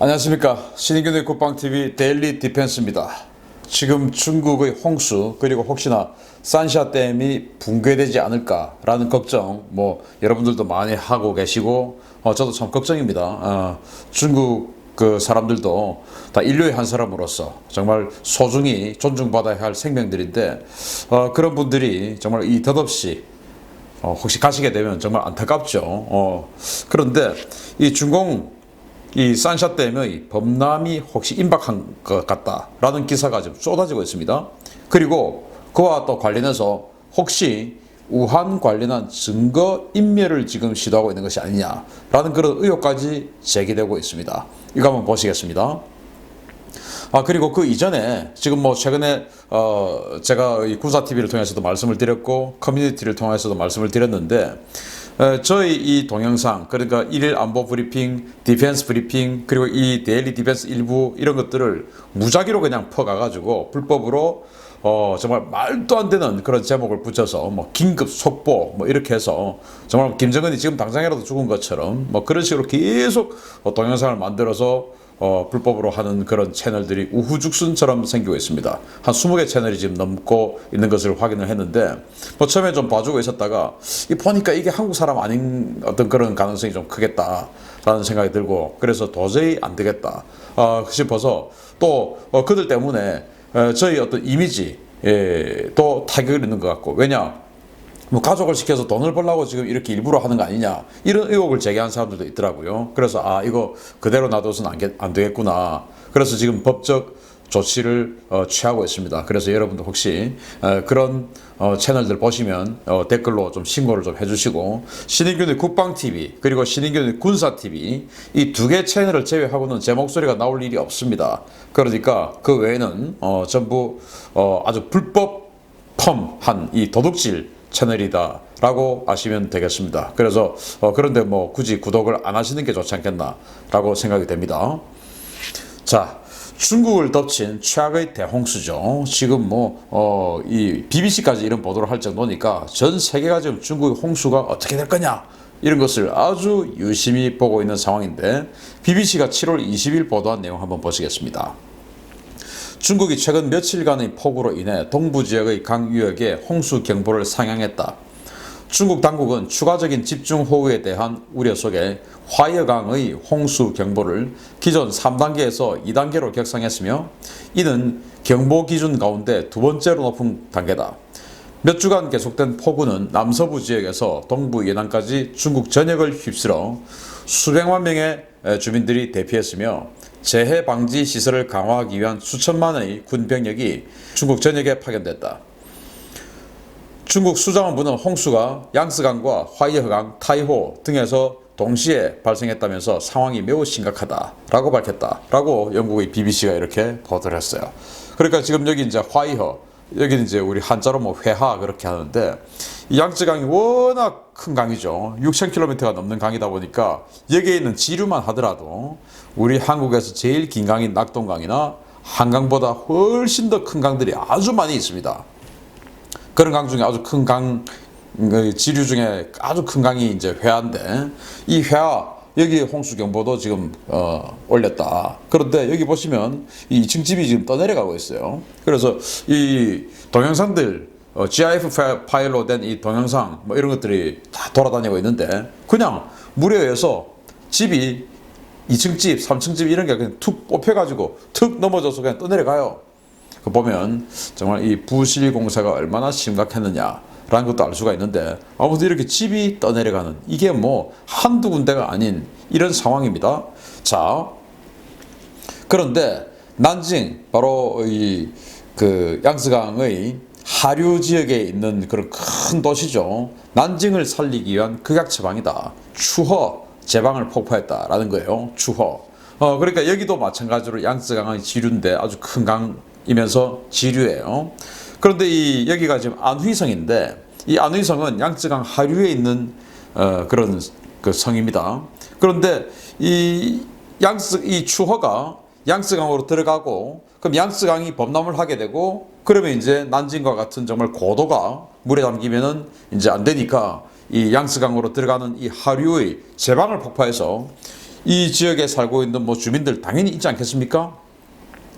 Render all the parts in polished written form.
안녕하십니까. 신인균의 국방TV 데일리 디펜스입니다. 지금 중국의 홍수 그리고 혹시나 산샤댐이 붕괴되지 않을까라는 걱정 여러분들도 많이 하고 계시고 저도 참 걱정입니다. 중국 그 사람들도 다 인류의 한 사람으로서 정말 소중히 존중받아야 할 생명들인데 그런 분들이 정말 이 덧없이 혹시 가시게 되면 정말 안타깝죠. 그런데 이 중공 이 산샤댐의 범람이 혹시 임박한 것 같다라는 기사가 지금 쏟아지고 있습니다. 그리고 그와 또 관련해서 혹시 우한 관련한 증거 인멸을 지금 시도하고 있는 것이 아니냐라는 그런 의혹까지 제기되고 있습니다. 이거 한번 보시겠습니다. 그리고 그 이전에 지금 최근에 제가 이 군사TV를 통해서도 말씀을 드렸고 커뮤니티를 통해서도 말씀을 드렸는데 저희 이 동영상, 그러니까 1일 안보 브리핑, 디펜스 브리핑, 그리고 이 데일리 디펜스 일부 이런 것들을 무작위로 그냥 퍼가가지고 불법으로 정말 말도 안 되는 그런 제목을 붙여서 긴급 속보 이렇게 해서 정말 김정은이 지금 당장이라도 죽은 것처럼 그런 식으로 계속 동영상을 만들어서 불법으로 하는 그런 채널들이 우후죽순처럼 생기고 있습니다. 한 20개 채널이 지금 넘고 있는 것을 확인을 했는데 처음에 좀 봐주고 있었다가 보니까 이게 한국 사람 아닌 어떤 그런 가능성이 좀 크겠다라는 생각이 들고 그래서 도저히 안 되겠다 싶어서 또 그들 때문에 저희 어떤 이미지에 또 타격을 입는 것 같고 왜냐 가족을 시켜서 돈을 벌려고 지금 이렇게 일부러 하는 거 아니냐 이런 의혹을 제기한 사람들도 있더라고요. 그래서 이거 그대로 놔둬서는 안 되겠구나. 그래서 지금 법적 조치를 취하고 있습니다. 그래서 여러분들 혹시 그런 채널들 보시면 댓글로 좀 신고를 좀 해주시고 신인균의 국방TV 그리고 신인균의 군사TV 이 두 개 채널을 제외하고는 제 목소리가 나올 일이 없습니다. 그러니까 그 외에는 전부 아주 불법 펌한 이 도둑질 채널이다 라고 아시면 되겠습니다. 그래서 그런데 굳이 구독을 안 하시는 게 좋지 않겠나 라고 생각이 됩니다. 자, 중국을 덮친 최악의 대홍수죠. 지금 이 BBC까지 이런 보도를 할 정도니까 전 세계가 지금 중국의 홍수가 어떻게 될 거냐 이런 것을 아주 유심히 보고 있는 상황인데 BBC가 7월 20일 보도한 내용 한번 보시겠습니다. 중국이 최근 며칠간의 폭우로 인해 동부 지역의 강 유역에 홍수 경보를 상향했다. 중국 당국은 추가적인 집중호우에 대한 우려 속에 화이어강의 홍수 경보를 기존 3단계에서 2단계로 격상했으며 이는 경보 기준 가운데 두 번째로 높은 단계다. 몇 주간 계속된 폭우는 남서부 지역에서 동부 예난까지 중국 전역을 휩쓸어 수백만 명의 주민들이 대피했으며 재해 방지 시설을 강화하기 위한 수천만의 군 병력이 중국 전역에 파견됐다. 중국 수자원부는 홍수가 양스강과 화이어강, 타이호 등에서 동시에 발생했다면서 상황이 매우 심각하다라고 밝혔다라고 영국의 BBC가 이렇게 보도를 했어요. 그러니까 지금 여기 이제 화이어, 여기는 이제 우리 한자로 회하 그렇게 하는데 이 양쯔강이 워낙 큰 강이죠. 6,000km가 넘는 강이다 보니까 여기에 있는 지류만 하더라도 우리 한국에서 제일 긴 강인 낙동강이나 한강보다 훨씬 더 큰 강들이 아주 많이 있습니다. 그런 강 중에 아주 큰 강, 지류 중에 아주 큰 강이 이제 회하인데 이 회하 여기 홍수경보도 지금 올렸다. 그런데 여기 보시면 이 2층 집이 지금 떠내려가고 있어요. 그래서 이 동영상들 GIF 파일로 된 이 동영상 이런 것들이 다 돌아다니고 있는데 그냥 물에 의해서 집이 2층 집, 3층 집 이런 게 그냥 툭 뽑혀가지고 툭 넘어져서 그냥 떠내려가요. 그 보면 정말 이 부실 공사가 얼마나 심각했느냐 라는 것도 알 수가 있는데 아무튼 이렇게 집이 떠내려가는 이게 한두 군데가 아닌 이런 상황입니다. 자, 그런데 난징 바로 그 양스강의 하류 지역에 있는 그런 큰 도시죠. 난징을 살리기 위한 극약 처방이다. 추허 제방을 폭파했다라는 거예요. 추허. 그러니까 여기도 마찬가지로 양스강의 지류인데 아주 큰 강이면서 지류예요. 그런데 여기가 지금 안휘성인데 이 안휘성은 양쯔강 하류에 있는 그런 그 성입니다. 그런데 이 추허가 양쯔강으로 들어가고 그럼 양쯔강이 범람을 하게 되고 그러면 이제 난징과 같은 정말 고도가 물에 담기면은 이제 안 되니까 이 양쯔강으로 들어가는 이 하류의 제방을 폭파해서 이 지역에 살고 있는 뭐 주민들 당연히 있지 않겠습니까?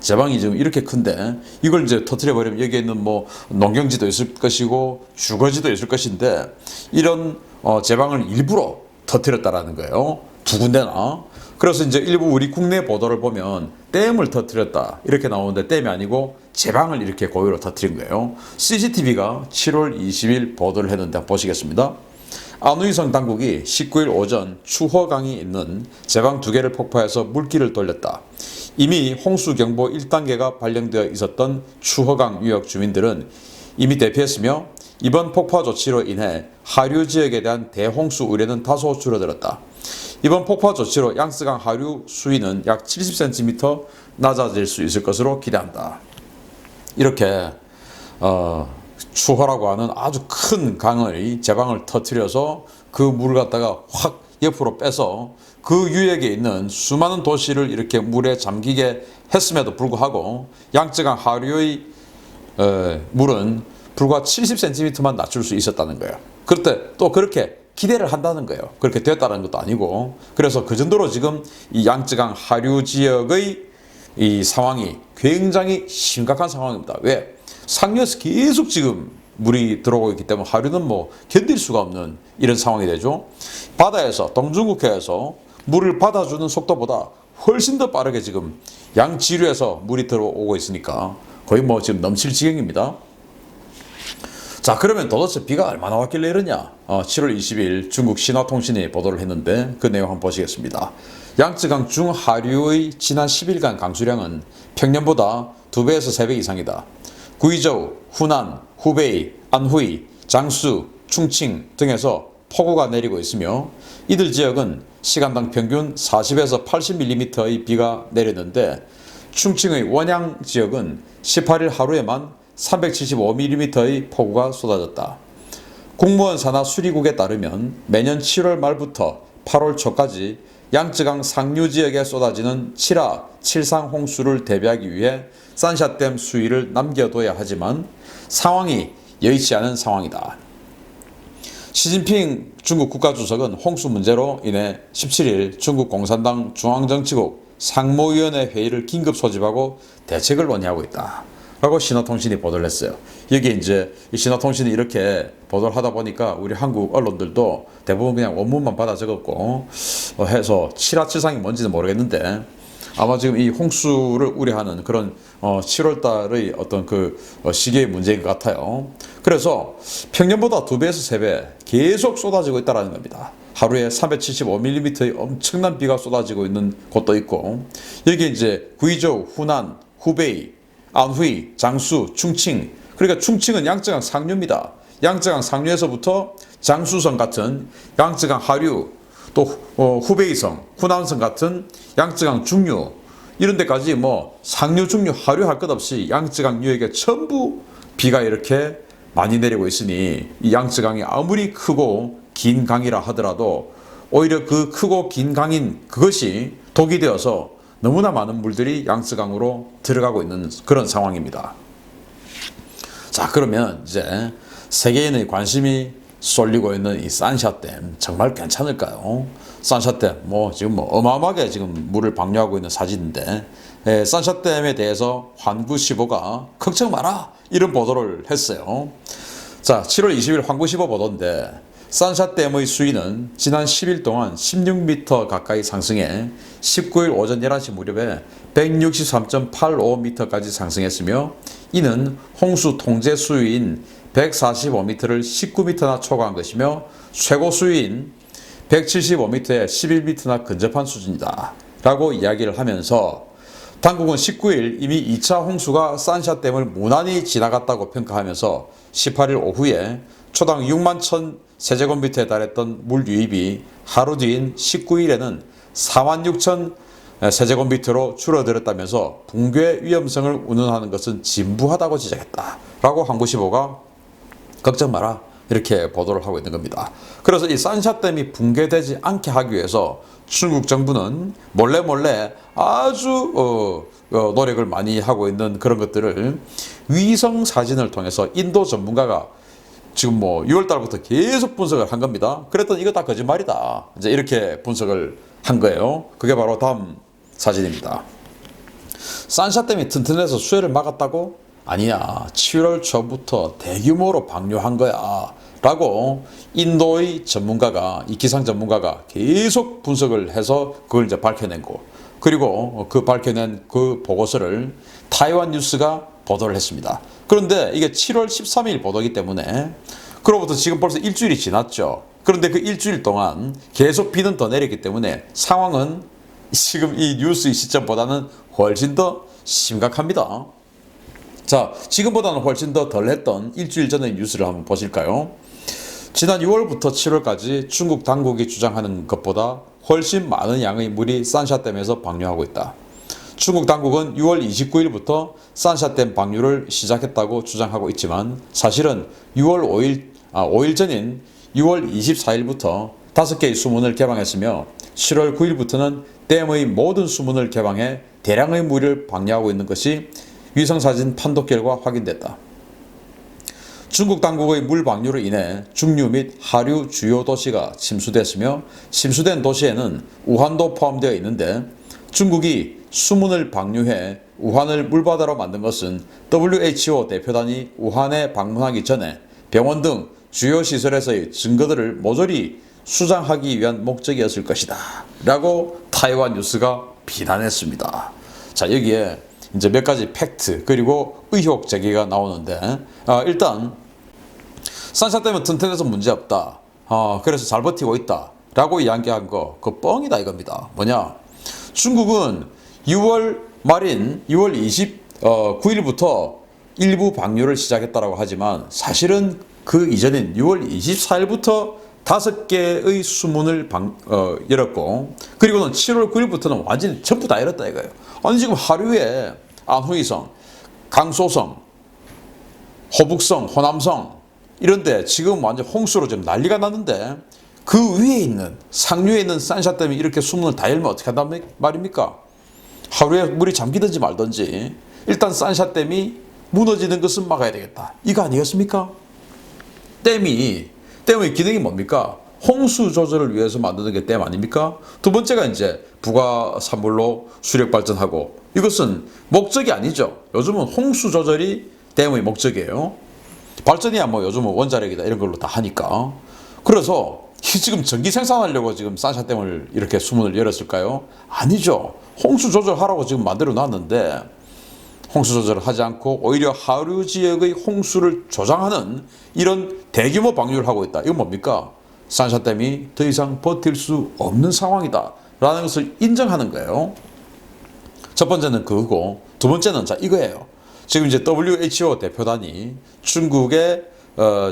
제방이 지금 이렇게 큰데 이걸 이제 터뜨려 버리면 여기에 있는 뭐 농경지도 있을 것이고 주거지도 있을 것인데 이런 제방을 일부러 터뜨렸다라는 거예요. 두 군데나. 그래서 이제 일부 우리 국내 보도를 보면 댐을 터뜨렸다 이렇게 나오는데 댐이 아니고 제방을 이렇게 고의로 터뜨린 거예요. CCTV가 7월 20일 보도를 했는데 한번 보시겠습니다. 안우이성 당국이 19일 오전 추허강이 있는 제방 2개를 폭파해서 물길을 돌렸다. 이미 홍수경보 1단계가 발령되어 있었던 추허강 유역 주민들은 이미 대피했으며 이번 폭파 조치로 인해 하류 지역에 대한 대홍수 우려는 다소 줄어들었다. 이번 폭파 조치로 양스강 하류 수위는 약 70cm 낮아질 수 있을 것으로 기대한다. 이렇게 추허라고 하는 아주 큰 강의 제방을 터뜨려서 그 물을 갖다가 확 옆으로 빼서 그 유역에 있는 수많은 도시를 이렇게 물에 잠기게 했음에도 불구하고 양쯔강 하류의 물은 불과 70cm만 낮출 수 있었다는 거예요. 그때 또 그렇게 기대를 한다는 거예요. 그렇게 됐다는 것도 아니고. 그래서 그 정도로 지금 이 양쯔강 하류 지역의 이 상황이 굉장히 심각한 상황입니다. 왜? 상류에서 계속 지금 물이 들어오고 있기 때문에 하류는 뭐 견딜 수가 없는 이런 상황이 되죠. 바다에서 동중국해에서 물을 받아주는 속도보다 훨씬 더 빠르게 지금 양지류에서 물이 들어오고 있으니까 거의 뭐 지금 넘칠 지경입니다. 자, 그러면 도대체 비가 얼마나 왔길래 이러냐? 7월 20일 중국 신화통신이 보도를 했는데 그 내용 한번 보시겠습니다. 양쯔강 중하류의 지난 10일간 강수량은 평년보다 2배에서 3배 이상이다. 구이저우, 후난, 후베이, 안후이, 장수, 충칭 등에서 폭우가 내리고 있으며 이들 지역은 시간당 평균 40에서 80mm의 비가 내렸는데 충칭의 원양 지역은 18일 하루에만 375mm의 폭우가 쏟아졌다. 공무원 산하 수리국에 따르면 매년 7월 말부터 8월 초까지 양쯔강 상류 지역에 쏟아지는 7하, 7상 홍수를 대비하기 위해 산샤댐 수위를 남겨둬야 하지만 상황이 여의치 않은 상황이다. 시진핑 중국 국가주석은 홍수 문제로 인해 17일 중국 공산당 중앙정치국 상무위원회 회의를 긴급 소집하고 대책을 논의하고 있다. 라고 신화통신이 보도를 했어요. 여기 이제 이 신화통신이 이렇게 보도를 하다 보니까 우리 한국 언론들도 대부분 그냥 원문만 받아 적었고 해서 7하 7상이 뭔지는 모르겠는데 아마 지금 이 홍수를 우려하는 그런 7월 달의 어떤 그 시기의 문제인 것 같아요. 그래서 평년보다 2배에서 3배 계속 쏟아지고 있다는 겁니다. 하루에 375mm의 엄청난 비가 쏟아지고 있는 곳도 있고 여기 이제 구이저우, 후난, 후베이, 안후이, 장수, 충칭 그러니까 충칭은 양쯔강 상류입니다. 양쯔강 상류에서부터 장수성 같은 양쯔강 하류 또 후베이성, 후난성 같은 양쯔강 중류 이런 데까지 뭐 상류, 중류, 하류 할 것 없이 양쯔강 유역에 전부 비가 이렇게 많이 내리고 있으니 이 양쯔강이 아무리 크고 긴 강이라 하더라도 오히려 그 크고 긴 강인 그것이 독이 되어서 너무나 많은 물들이 양쯔강으로 들어가고 있는 그런 상황입니다. 자, 그러면 이제 세계인의 관심이 쏠리고 있는 이 산샤댐 정말 괜찮을까요? 산샤댐 지금 어마어마하게 지금 물을 방류하고 있는 사진인데 산샤댐에 대해서 환구시보가 걱정 마라 이런 보도를 했어요. 자, 7월 20일 환구시보 보도인데 산샤댐의 수위는 지난 10일 동안 16m 가까이 상승해 19일 오전 11시 무렵에 163.85m까지 상승했으며 이는 홍수 통제 수위인 145m를 19m나 초과한 것이며 최고 수위인 175m에 11m나 근접한 수준이다 라고 이야기를 하면서 당국은 19일 이미 2차 홍수가 산샤댐을 무난히 지나갔다고 평가하면서 18일 오후에 초당 6만 1천 세제곱미터에 달했던 물 유입이 하루 뒤인 19일에는 4만 6천 세제곱미터로 줄어들었다면서 붕괴 위험성을 운운하는 것은 진부하다고 지적했다 라고 한국시보가 걱정 마라 이렇게 보도를 하고 있는 겁니다. 그래서 이 산샤댐이 붕괴되지 않게 하기 위해서 중국 정부는 몰래 아주 노력을 많이 하고 있는 그런 것들을 위성 사진을 통해서 인도 전문가가 지금 6월 달부터 계속 분석을 한 겁니다. 그랬더니 이거 다 거짓말이다. 이제 이렇게 분석을 한 거예요. 그게 바로 다음 사진입니다. 산샤댐이 튼튼해서 수해를 막았다고? 아니야. 7월 초부터 대규모로 방류한 거야. 라고 인도의 전문가가, 이 기상 전문가가 계속 분석을 해서 그걸 이제 밝혀낸 거. 그리고 그 밝혀낸 그 보고서를 타이완 뉴스가 보도를 했습니다. 그런데 이게 7월 13일 보도이기 때문에 그로부터 지금 벌써 일주일이 지났죠. 그런데 그 일주일 동안 계속 비는 더 내렸기 때문에 상황은 지금 이 뉴스의 시점보다는 훨씬 더 심각합니다. 자, 지금보다는 훨씬 더 덜했던 일주일 전의 뉴스를 한번 보실까요? 지난 6월부터 7월까지 중국 당국이 주장하는 것보다 훨씬 많은 양의 물이 산샤댐에서 방류하고 있다. 중국 당국은 6월 29일부터 산샤댐 방류를 시작했다고 주장하고 있지만 사실은 5일 전인 6월 24일부터 5개의 수문을 개방했으며 7월 9일부터는 댐의 모든 수문을 개방해 대량의 물을 방류하고 있는 것이 위성사진 판독 결과 확인됐다. 중국 당국의 물 방류로 인해 중류 및 하류 주요 도시가 침수됐으며 침수된 도시에는 우한도 포함되어 있는데 중국이 수문을 방류해 우한을 물바다로 만든 것은 WHO 대표단이 우한에 방문하기 전에 병원 등 주요 시설에서의 증거들을 모조리 수장하기 위한 목적이었을 것이다. 라고 타이완 뉴스가 비난했습니다. 자, 여기에 이제 몇 가지 팩트 그리고 의혹 제기가 나오는데 일단 산샤댐은 튼튼해서 문제없다. 그래서 잘 버티고 있다. 라고 이야기한 거 그 뻥이다 이겁니다. 뭐냐? 중국은 6월 말인 6월 29일부터 일부 방류를 시작했다고 하지만 사실은 그 이전인 6월 24일부터 5개의 수문을 열었고 그리고는 7월 9일부터는 완전히 전부 다 열었다 이거예요. 아니 지금 하류에 안후이성, 강소성, 호북성, 호남성 이런데 지금 완전 홍수로 지금 난리가 났는데 그 위에 있는 상류에 있는 산샤댐이 이렇게 수문을 다 열면 어떻게 한단 말입니까? 하루에 물이 잠기든지 말든지 일단 산샤댐이 무너지는 것은 막아야 되겠다. 이거 아니겠습니까? 댐의 기능이 뭡니까? 홍수 조절을 위해서 만드는 게 댐 아닙니까? 두 번째가 이제 부가 산물로 수력 발전하고 이것은 목적이 아니죠. 요즘은 홍수 조절이 댐의 목적이에요. 발전이야 뭐 요즘은 원자력이다 이런 걸로 다 하니까. 그래서 지금 전기 생산하려고 지금 산샤댐을 이렇게 수문을 열었을까요? 아니죠. 홍수 조절하라고 지금 만들어 놨는데 홍수 조절을 하지 않고 오히려 하류 지역의 홍수를 조장하는 이런 대규모 방류를 하고 있다. 이건 뭡니까? 산샤댐이 더 이상 버틸 수 없는 상황이다 라는 것을 인정하는 거예요. 첫 번째는 그거고 두 번째는 자 이거예요. 지금 이제 WHO 대표단이 중국의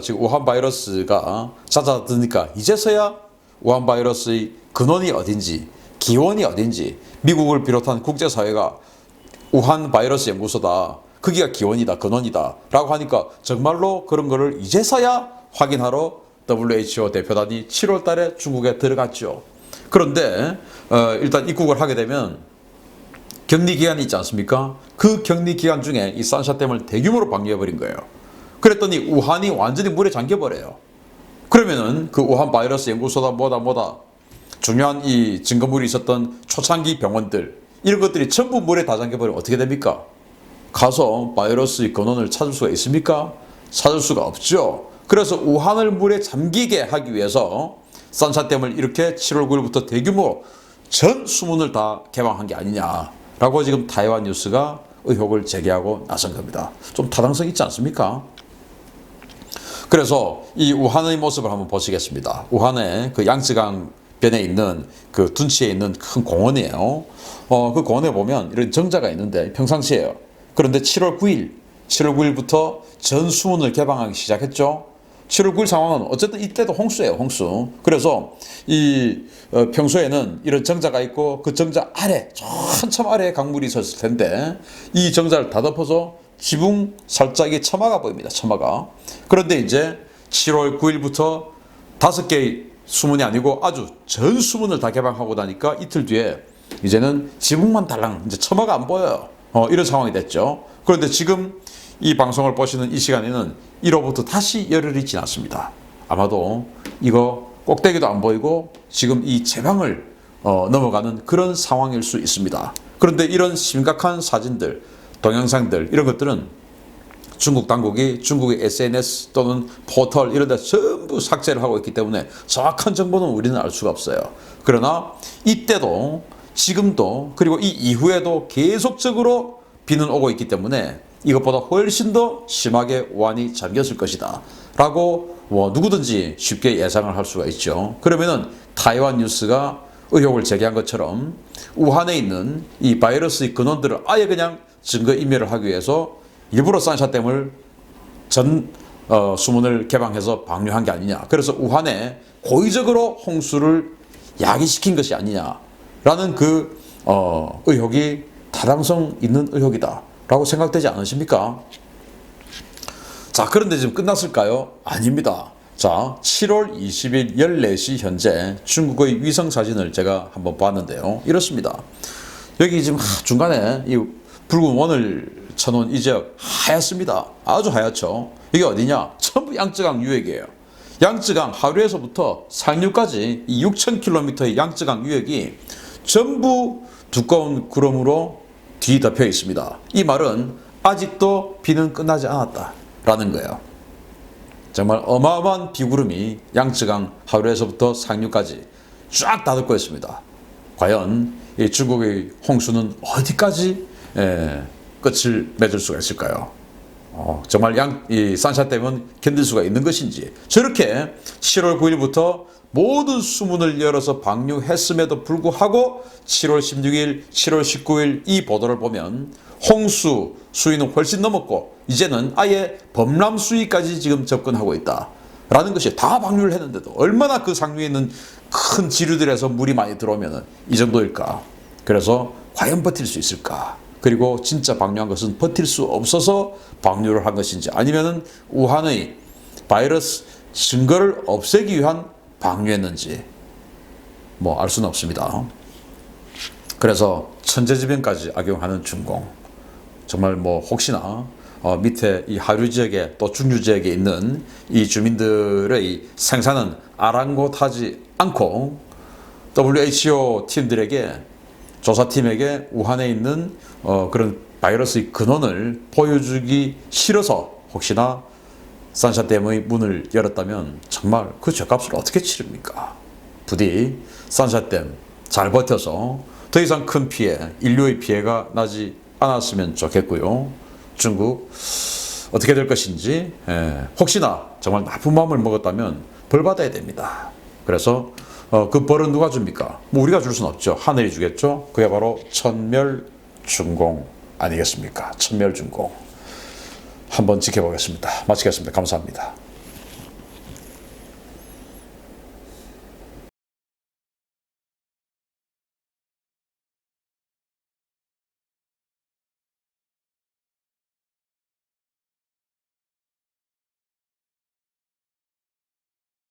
지금 우한 바이러스가 잦아드니까 이제서야 우한 바이러스의 근원이 어딘지 기원이 어딘지 미국을 비롯한 국제사회가 우한 바이러스 연구소다. 거기가 기원이다, 근원이다 라고 하니까 정말로 그런 거를 이제서야 확인하러 WHO 대표단이 7월 달에 중국에 들어갔죠. 그런데 일단 입국을 하게 되면 격리기간이 있지 않습니까? 그 격리기간 중에 이 산샤댐을 대규모로 방류해버린 거예요. 그랬더니 우한이 완전히 물에 잠겨버려요. 그러면은 그 우한 바이러스 연구소다 뭐다 중요한 이 증거물이 있었던 초창기 병원들 이런 것들이 전부 물에 다 잠겨버리면 어떻게 됩니까? 가서 바이러스의 근원을 찾을 수가 있습니까? 찾을 수가 없죠. 그래서 우한을 물에 잠기게 하기 위해서 산샤댐을 이렇게 7월 9일부터 대규모 전 수문을 다 개방한 게 아니냐라고 지금 타이완 뉴스가 의혹을 제기하고 나선 겁니다. 좀 타당성 있지 않습니까? 그래서 이 우한의 모습을 한번 보시겠습니다. 우한의 그 양쯔강 변에 있는 그 둔치에 있는 큰 공원이에요. 그 공원에 보면 이런 정자가 있는데 평상시에요. 그런데 7월 9일부터 전 수문을 개방하기 시작했죠. 7월 9일 상황은 어쨌든 이때도 홍수예요, 홍수. 그래서 이 평소에는 이런 정자가 있고 그 정자 아래, 한참 아래에 강물이 있었을 텐데 이 정자를 다 덮어서 지붕 살짝의 처마가 보입니다, 처마가. 그런데 이제 7월 9일부터 5개의 수문이 아니고 아주 전 수문을 다 개방하고 나니까 이틀 뒤에 이제는 지붕만 달랑 이제 처마가 안 보여요. 이런 상황이 됐죠. 그런데 지금 이 방송을 보시는 이 시간에는 1호부터 다시 열흘이 지났습니다. 아마도 이거 꼭대기도 안 보이고 지금 이 제방을 넘어가는 그런 상황일 수 있습니다. 그런데 이런 심각한 사진들, 동영상들 이런 것들은 중국 당국이 중국의 SNS 또는 포털 이런 데 전부 삭제를 하고 있기 때문에 정확한 정보는 우리는 알 수가 없어요. 그러나 이때도 지금도 그리고 이 이후에도 계속적으로 비는 오고 있기 때문에 이것보다 훨씬 더 심하게 우한이 잠겼을 것이다 라고 누구든지 쉽게 예상을 할 수가 있죠. 그러면은 타이완 뉴스가 의혹을 제기한 것처럼 우한에 있는 이 바이러스의 근원들을 아예 그냥 증거인멸을 하기 위해서 일부러 산샤댐을 수문을 개방해서 방류한 게 아니냐. 그래서 우한에 고의적으로 홍수를 야기시킨 것이 아니냐라는 그 의혹이 타당성 있는 의혹이다 라고 생각되지 않으십니까? 자, 그런데 지금 끝났을까요? 아닙니다. 자, 7월 20일 14시 현재 중국의 위성 사진을 제가 한번 봤는데요. 이렇습니다. 여기 지금 중간에 이 붉은 원을 쳐놓은 이 지역 하얗습니다. 아주 하얗죠. 이게 어디냐? 전부 양쯔강 유역이에요. 양쯔강 하류에서부터 상류까지 이 6,000km의 양쯔강 유역이 전부 두꺼운 구름으로 뒤덮여 있습니다. 이 말은 아직도 비는 끝나지 않았다라는 거예요. 정말 어마어마한 비구름이 양쯔강 하류에서부터 상류까지 쫙 다 덮고 있습니다. 과연 이 중국의 홍수는 어디까지 끝을 맺을 수가 있을까요? 정말 이 산샤댐은 견딜 수가 있는 것인지. 저렇게 7월 9일부터 모든 수문을 열어서 방류했음에도 불구하고 7월 16일, 7월 19일 이 보도를 보면 홍수 수위는 훨씬 넘었고 이제는 아예 범람 수위까지 지금 접근하고 있다라는 것이 다 방류를 했는데도 얼마나 그 상류에 있는 큰 지류들에서 물이 많이 들어오면 이 정도일까. 그래서 과연 버틸 수 있을까. 그리고 진짜 방류한 것은 버틸 수 없어서 방류를 한 것인지 아니면은 우한의 바이러스 증거를 없애기 위한 방류했는지 알 수는 없습니다. 그래서 천재지변까지 악용하는 중공. 정말 혹시나 밑에 이 하류 지역에 또 중류 지역에 있는 이 주민들의 생사는 아랑곳하지 않고 WHO 팀들에게 조사팀에게 우한에 있는 그런 바이러스의 근원을 보여주기 싫어서 혹시나 산샤댐의 문을 열었다면 정말 그 죗값을 어떻게 치릅니까? 부디 산샤댐 잘 버텨서 더 이상 큰 피해, 인류의 피해가 나지 않았으면 좋겠고요. 중국 어떻게 될 것인지 혹시나 정말 나쁜 마음을 먹었다면 벌 받아야 됩니다. 그래서 그 벌은 누가 줍니까? 우리가 줄 수는 없죠. 하늘이 주겠죠. 그게 바로 천멸중공 아니겠습니까? 천멸중공. 한번 지켜보겠습니다. 마치겠습니다. 감사합니다.